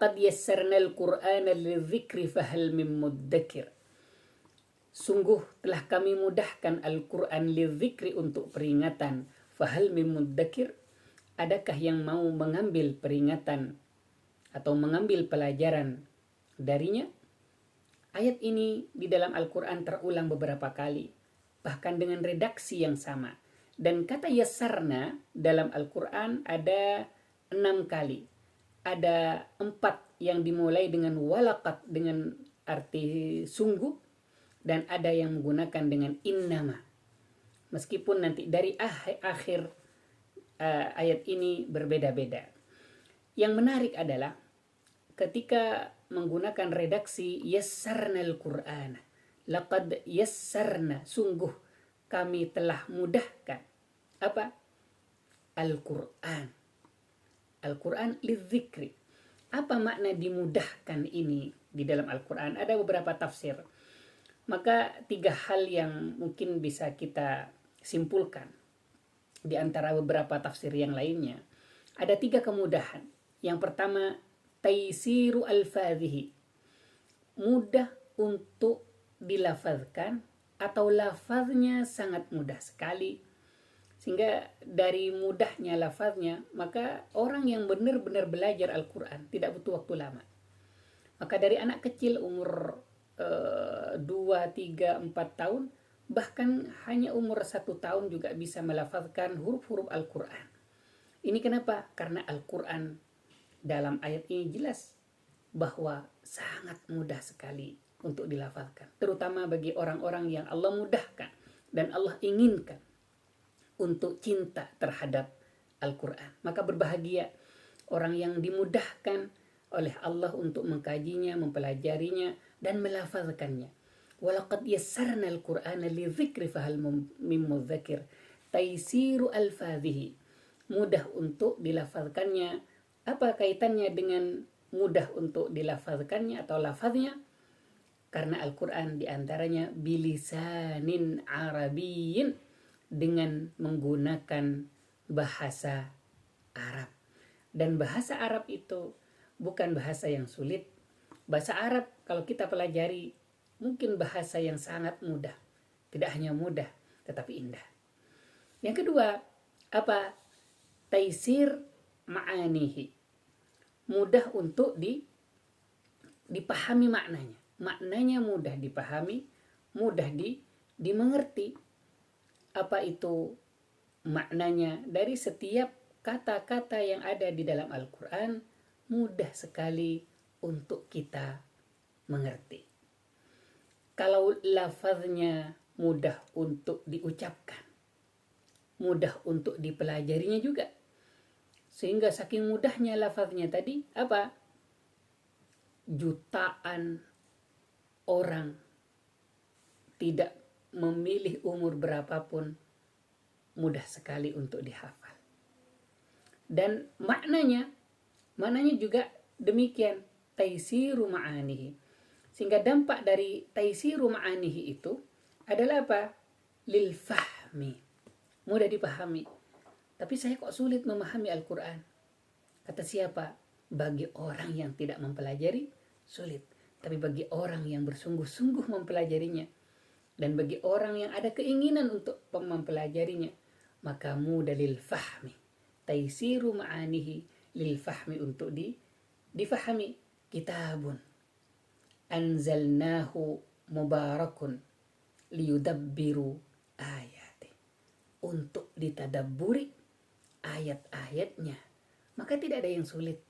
Qad yassarnal Qur'ana lidzikri fahal mim muddakir. Sungguh telah kami mudahkan Al-Quran lidzikri untuk peringatan. Fahal mim muddakir, adakah yang mau mengambil peringatan atau mengambil pelajaran darinya? Ayat ini di dalam Al-Quran terulang beberapa kali, bahkan dengan redaksi yang sama. Dan kata yassarna dalam Al-Quran ada 6 kali. Ada 4 yang dimulai dengan walaqad dengan arti sungguh, dan ada yang menggunakan dengan innama. Meskipun nanti dari akhir ayat ini berbeda-beda. Yang menarik adalah ketika menggunakan redaksi yassarnal Qur'an. Laqad yassarna, sungguh kami telah mudahkan. Apa? Al-Qur'an. Al-Quran lidzikri. Apa makna dimudahkan ini di dalam Al-Quran? Ada beberapa tafsir. Maka 3 hal yang mungkin bisa kita simpulkan di antara beberapa tafsir yang lainnya. Ada 3 kemudahan. Yang pertama, taisiru al-fadhihi. Mudah untuk dilafazkan atau lafaznya sangat mudah sekali. Sehingga dari mudahnya lafaznya, maka orang yang benar-benar belajar Al-Quran tidak butuh waktu lama. Maka dari anak kecil umur 2, 3, 4 tahun, bahkan hanya umur 1 tahun juga bisa melafazkan huruf-huruf Al-Quran. Ini kenapa? Karena Al-Quran dalam ayat ini jelas bahwa sangat mudah sekali untuk dilafazkan. Terutama bagi orang-orang yang Allah mudahkan dan Allah inginkan untuk cinta terhadap Al-Quran. Maka berbahagia orang yang dimudahkan oleh Allah untuk mengkajinya, mempelajarinya, dan melafazkannya. Walaqad yassarna al-Qur'ana lidzikri fahal mim mudzakir. Taisiru al-fadhihi. Mudah untuk dilafazkannya. Apa kaitannya dengan mudah untuk dilafazkannya atau lafaznya? Karena Al-Quran diantaranya bilisanin Arabiyyin, dengan menggunakan bahasa Arab. Dan bahasa Arab itu bukan bahasa yang sulit. Bahasa Arab kalau kita pelajari mungkin bahasa yang sangat mudah. Tidak hanya mudah, tetapi indah. Yang kedua, apa? Taisir ma'anihi. Mudah untuk dipahami maknanya. Maknanya mudah dipahami, mudah dimengerti. Apa itu maknanya? Dari setiap kata-kata yang ada di dalam Al-Quran mudah sekali untuk kita mengerti. Kalau lafaznya mudah untuk diucapkan, mudah untuk dipelajarinya juga. Sehingga saking mudahnya lafaznya tadi, apa? Jutaan orang tidak memilih umur berapapun, mudah sekali untuk dihafal. Dan maknanya juga demikian, taisiru ma'anihi. Sehingga dampak dari taisiru ma'anihi itu adalah apa? Lil fahmi. Mudah dipahami. Tapi saya kok sulit memahami Al-Quran? Kata siapa? Bagi orang yang tidak mempelajari, sulit. Tapi bagi orang yang bersungguh-sungguh mempelajarinya, dan bagi orang yang ada keinginan untuk mempelajarinya, maka mudah lil fahmi. Taisiru ma'anihi lil fahmi, untuk difahami. Kitabun anzalnahu mubarakun liyudabbiru ayati. Untuk ditadabburi ayat-ayatnya. Maka tidak ada yang sulit.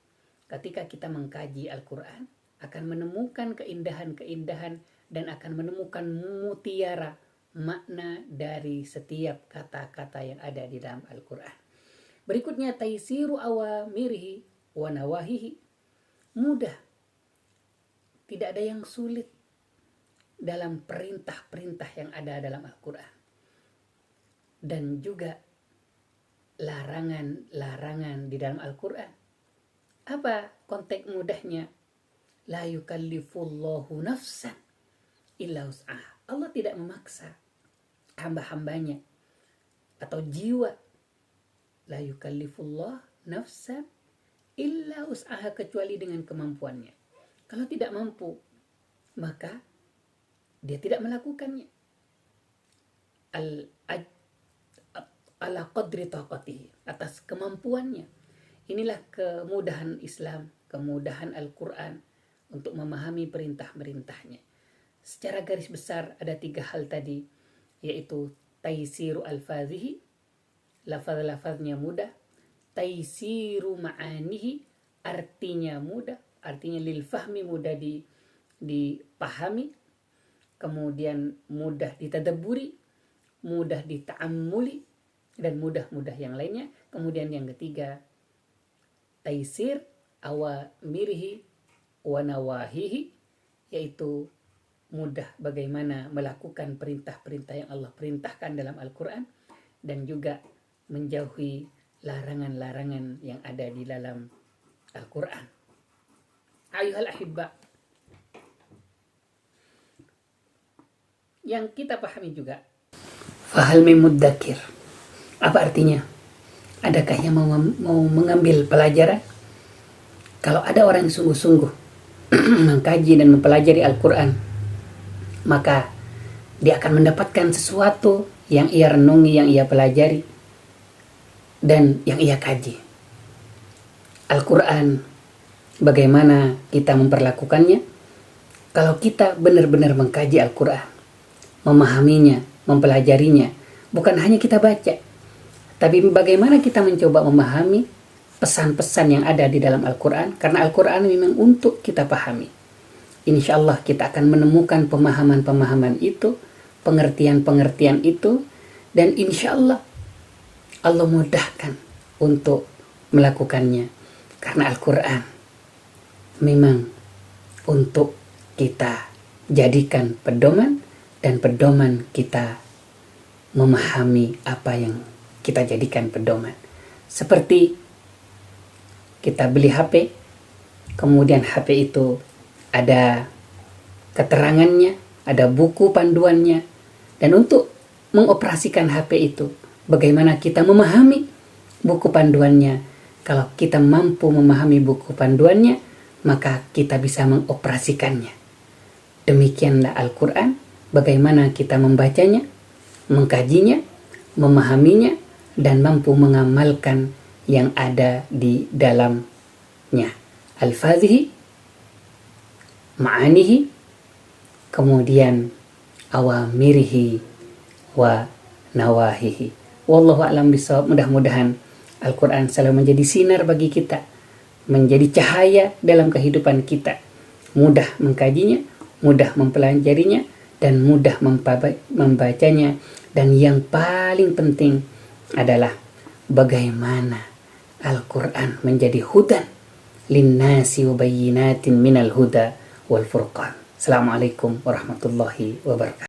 Ketika kita mengkaji Al-Quran, akan menemukan keindahan-keindahan dan akan menemukan mutiara makna dari setiap kata-kata yang ada di dalam Al-Quran. Berikutnya, taisiru awamirihi wa nawahihi. Mudah. Tidak ada yang sulit dalam perintah-perintah yang ada dalam Al-Quran. Dan juga larangan-larangan di dalam Al-Quran. Apa konteks mudahnya? La yukallifullahu nafsan illa wus'aha. Allah tidak memaksa hamba-hambanya atau jiwa. La yukallifullah nafsan illa usaha, kecuali dengan kemampuannya. Kalau tidak mampu, maka dia tidak melakukannya. Ala qadri taqatihi, atas kemampuannya. Inilah kemudahan Islam, kemudahan Al-Quran untuk memahami perintah-perintahnya. Secara garis besar ada 3 hal tadi, yaitu taisiru al-fadhihi, lafaz-lafaznya mudah, taisiru ma'anihi, artinya mudah, artinya lil fahmi, mudah dipahami, kemudian mudah ditadabburi, mudah dita'ammuli, dan mudah-mudah yang lainnya. Kemudian yang ketiga, taisir awamirihi wa nawahihi, yaitu mudah bagaimana melakukan perintah-perintah yang Allah perintahkan dalam Al-Quran, dan juga menjauhi larangan-larangan yang ada di dalam Al-Quran. Ayuhal ahibba, yang kita pahami juga, fahal min muddakir. Apa artinya? Adakah yang mau mengambil pelajaran? Kalau ada orang yang sungguh-sungguh mengkaji dan mempelajari Al-Quran, maka dia akan mendapatkan sesuatu yang ia renungi, yang ia pelajari, dan yang ia kaji. Al-Quran, bagaimana kita memperlakukannya? Kalau kita benar-benar mengkaji Al-Quran, memahaminya, mempelajarinya, bukan hanya kita baca, tapi bagaimana kita mencoba memahami pesan-pesan yang ada di dalam Al-Quran, karena Al-Quran memang untuk kita pahami. Insya Allah kita akan menemukan pemahaman-pemahaman itu, pengertian-pengertian itu, dan insya Allah Allah mudahkan untuk melakukannya, karena Al-Quran memang untuk kita jadikan pedoman, dan pedoman kita memahami apa yang kita jadikan pedoman. Seperti kita beli HP, kemudian HP itu ada keterangannya, ada buku panduannya, dan untuk mengoperasikan HP itu, bagaimana kita memahami buku panduannya. Kalau kita mampu memahami buku panduannya, maka kita bisa mengoperasikannya. Demikianlah Al-Quran, bagaimana kita membacanya, mengkajinya, memahaminya, dan mampu mengamalkan yang ada di dalamnya. Al-Fadhihi, ma'anihi, kemudian awamirihi wa nawahihi. Wallahu a'lam bishawab. Mudah-mudahan Al-Quran selalu menjadi sinar bagi kita, menjadi cahaya dalam kehidupan kita. Mudah mengkajinya, mudah mempelajarinya, dan mudah membacanya. Dan yang paling penting adalah bagaimana Al-Quran menjadi hudan linnasi wa bayyinatin minal huda wal furqan. Assalamualaikum warahmatullahi wabarakatuh.